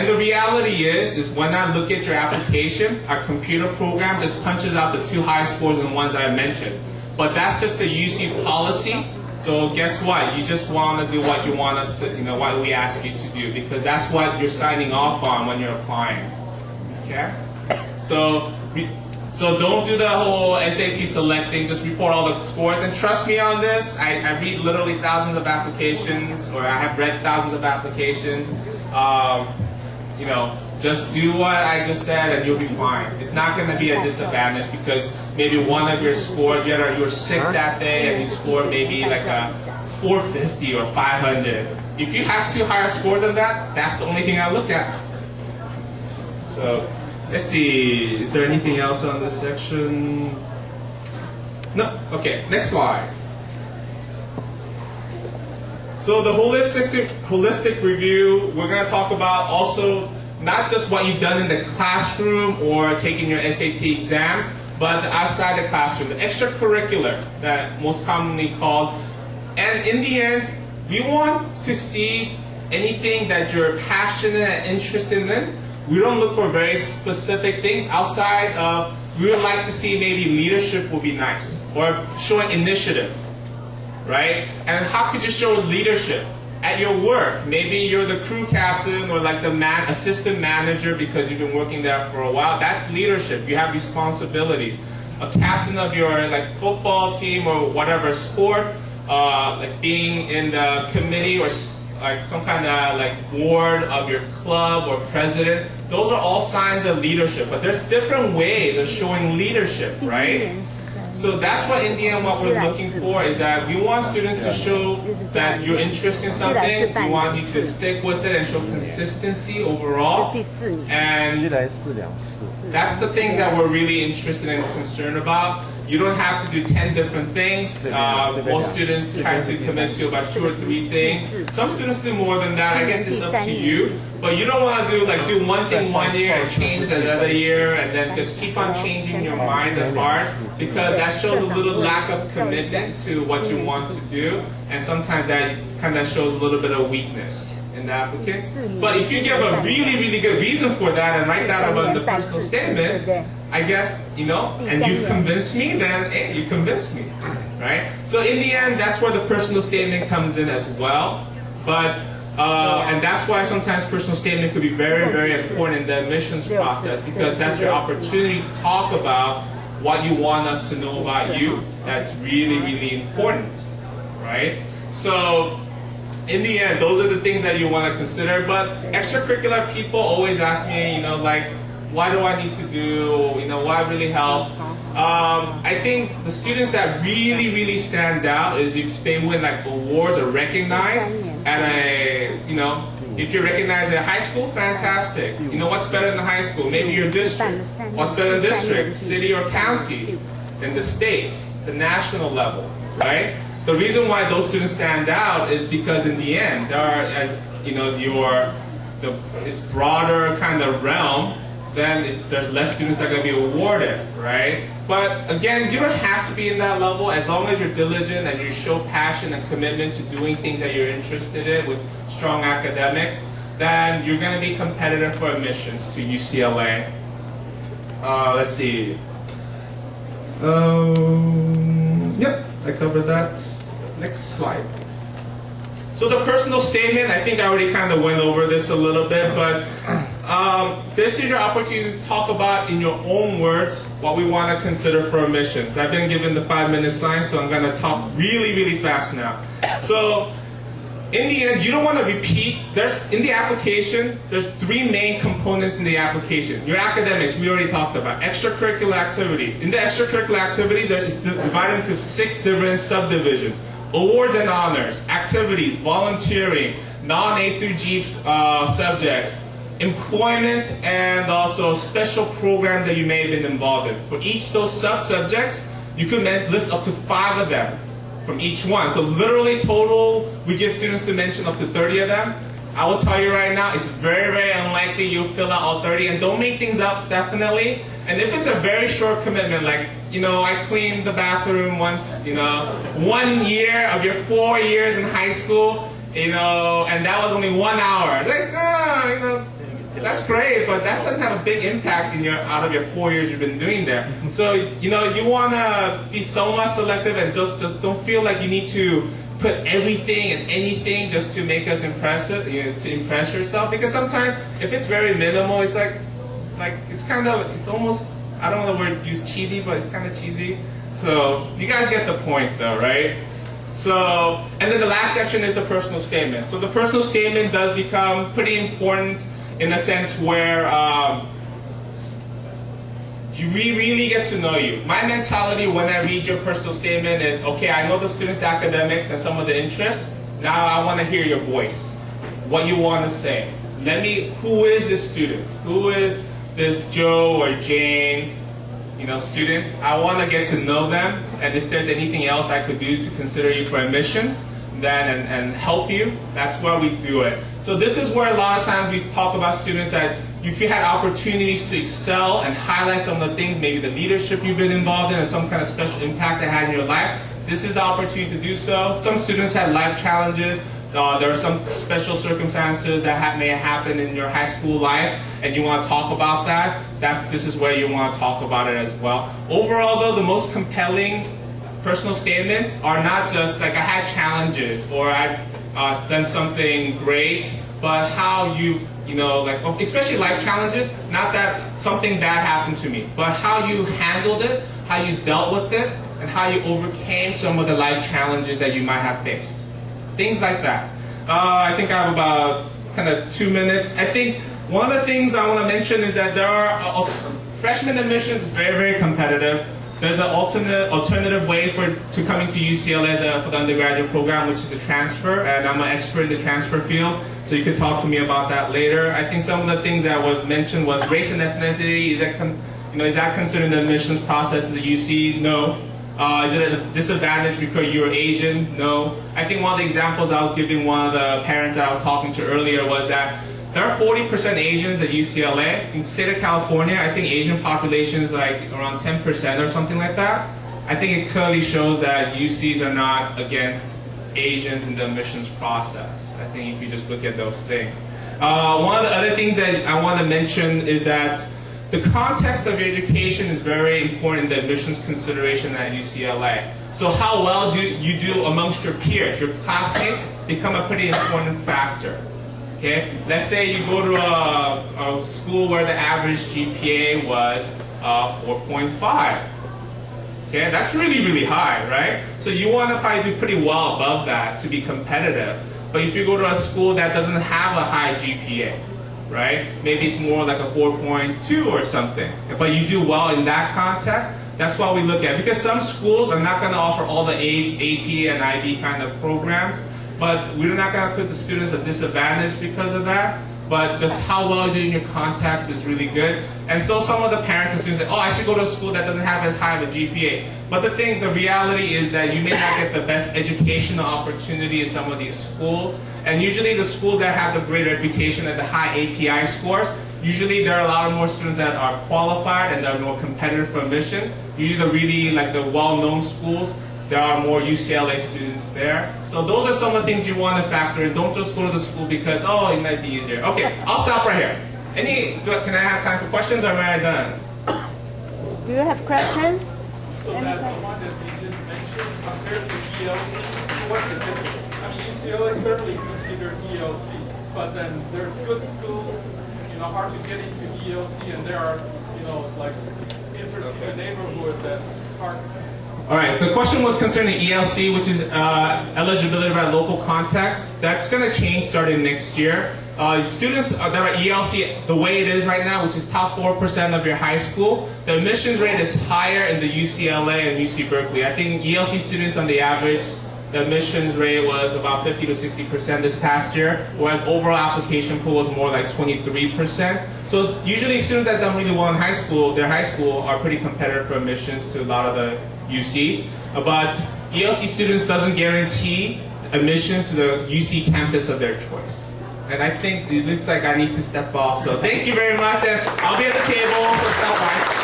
And the reality is when I look at your application, our computer program just punches out the 2 highest scores and the ones I mentioned. But that's just a UC policy. So guess what? You just want to do what you want us to, what we ask you to do, because that's what you're signing off on when you're applying. Okay? So don't do the whole SAT selecting, just report all the scores. And trust me on this, I read literally thousands of applications, or I have read thousands of applications. Just do what I just said and you'll be fine. It's not going to be a disadvantage because maybe one of your scores, you were sick that day and you scored maybe like a 450 or 500. If you have 2 higher scores than that, that's the only thing I look at. So, let's see. Is there anything else on this section? No? Okay, next slide. So the holistic review, we're going to talk about also not just what you've done in the classroom or taking your SAT exams, but outside the classroom, the extracurricular that most commonly called. And in the end, we want to see anything that you're passionate and interested in. We don't look for very specific things outside of, we would like to see maybe leadership would be nice, or showing initiative, right? And how could you show leadership? At your work, maybe you're the crew captain or like the assistant manager because you've been working there for a while. That's leadership. You have responsibilities. A captain of your football team or whatever sport, like being in the committee or like some kind of board of your club or president. Those are all signs of leadership. But there's different ways of showing leadership, right? So that's what in the end what we're looking for is that we want students to show that you're interested in something, we want you to stick with it and show consistency overall. And that's the thing that we're really interested and concerned about. You don't have to do 10 different things. Most students try to commit to about 2 or 3 things. Some students do more than that. I guess it's up to you. But you don't want to do one thing one year and change another year and then just keep on changing your mind and heart, because that shows a little lack of commitment to what you want to do, and sometimes that kind of shows a little bit of weakness in the applicants. But if you give a really, really good reason for that and write that about in the personal statement, I guess, and you've convinced me, then hey, you convinced me, right? So in the end, that's where the personal statement comes in as well. But, and that's why sometimes personal statement could be very, very important in the admissions process, because that's your opportunity to talk about what you want us to know about you. That's really, really important, right? So in the end, those are the things that you want to consider. But extracurricular people always ask me, what do I need to do? What really helps? I think the students that really, really stand out is if they win awards or recognized at a, if you're recognized at high school, fantastic. What's better than high school? Maybe your district. What's better than district? City or county? Then the state, the national level, right? The reason why those students stand out is because in the end, there are, as this broader kind of realm, then there's less students that are going to be awarded, right? But again, you don't have to be in that level. As long as you're diligent and you show passion and commitment to doing things that you're interested in with strong academics, then you're going to be competitive for admissions to UCLA. Let's see. Yep, I covered that. Next slide, please. So the personal statement, I think I already kind of went over this a little bit, but this is your opportunity to talk about in your own words what we want to consider for admissions. I've been given the 5-minute sign, so I'm going to talk really, really fast now. So in the end, you don't want to repeat. In the application, there's 3 main components in the application. Your academics, we already talked about. Extracurricular activities. In the extracurricular activity, it's divided into 6 different subdivisions. Awards and honors, activities, volunteering, non-A through G subjects, employment, and also special programs that you may have been involved in. For each of those sub-subjects, you could list up to 5 of them from each one. So literally total, we give students to mention up to 30 of them. I will tell you right now, it's very, very unlikely you'll fill out all 30, and don't make things up, definitely. And if it's a very short commitment, like, I cleaned the bathroom once, 1 year of your 4 years in high school, and that was only 1 hour. that's great, but that doesn't have a big impact out of your 4 years you've been doing there. So, you want to be somewhat selective and just don't feel like you need to put everything and anything just to make us impressive, to impress yourself. Because sometimes if it's very minimal, it's it's almost, I don't know the word use cheesy, but it's kind of cheesy. So you guys get the point though, right? So, and then the last section is the personal statement. So the personal statement does become pretty important in a sense where we really get to know you. My mentality when I read your personal statement is, okay, I know the student's academics and some of the interests. Now I want to hear your voice, what you want to say. Who is this student? Who is this Joe or Jane, student? I want to get to know them, and if there's anything else I could do to consider you for admissions, then and help you, that's where we do it. So this is where a lot of times we talk about students that if you had opportunities to excel and highlight some of the things, maybe the leadership you've been involved in and some kind of special impact it had in your life, this is the opportunity to do so. Some students had life challenges. There are some special circumstances that may have happened in your high school life, and you want to talk about that. This is where you want to talk about it as well. Overall, though, the most compelling personal statements are not just like I had challenges or I've done something great, but how you've, especially life challenges, not that something bad happened to me, but how you handled it, how you dealt with it, and how you overcame some of the life challenges that you might have faced. Things like that. I think I have about kind of 2 minutes. I think one of the things I want to mention is that there are freshman admissions is very, very competitive. There's an alternative way to coming to UCLA for the undergraduate program, which is the transfer, and I'm an expert in the transfer field, so you can talk to me about that later. I think some of the things that was mentioned was race and ethnicity. Is that considered in the admissions process in the UC? No. Is it a disadvantage because you're Asian? No. I think one of the examples I was giving one of the parents that I was talking to earlier was that there are 40% Asians at UCLA. In the state of California, I think Asian population is like around 10% or something like that. I think it clearly shows that UCs are not against Asians in the admissions process. I think if you just look at those things. One of the other things that I want to mention is that the context of your education is very important in the admissions consideration at UCLA. So how well do you do amongst your peers, your classmates, become a pretty important factor. Okay? Let's say you go to a school where the average GPA was 4.5. Okay? That's really, really high, right? So you want to probably do pretty well above that to be competitive. But if you go to a school that doesn't have a high GPA, right? Maybe it's more like a 4.2 or something. But you do well in that context, that's what we look at. Because some schools are not going to offer all the AP and IB kind of programs, but we're not going to put the students at disadvantage because of that. But just how well you do in your contacts is really good. And so some of the parents and students say, oh, I should go to a school that doesn't have as high of a GPA. But the reality is that you may not get the best educational opportunity in some of these schools. And usually the schools that have the great reputation and the high API scores, usually there are a lot of more students that are qualified and that are more competitive for admissions. Usually the well-known schools, there are more UCLA students there. So those are some of the things you want to factor in. Don't just go to the school because, oh, it might be easier. Okay, I'll stop right here. Can I have time for questions or am I done? Do you have questions? So that one that you just mentioned, compared to ELC, what's the difference? I mean, UCLA is certainly considered ELC, but then there's good schools, hard to get into ELC, and there are, interested in the neighborhood that's hard. All right, the question was concerning ELC, which is eligibility by local context. That's going to change starting next year. Students that are ELC, the way it is right now, which is top 4% of your high school, the admissions rate is higher in the UCLA and UC Berkeley. I think ELC students on the average, the admissions rate was about 50 to 60% this past year, whereas overall application pool was more like 23%. So usually students that done really well in their high school are pretty competitive for admissions to a lot of the UCs. But ELC students doesn't guarantee admissions to the UC campus of their choice. And I think it looks like I need to step off. So thank you very much, and I'll be at the table, so stop by.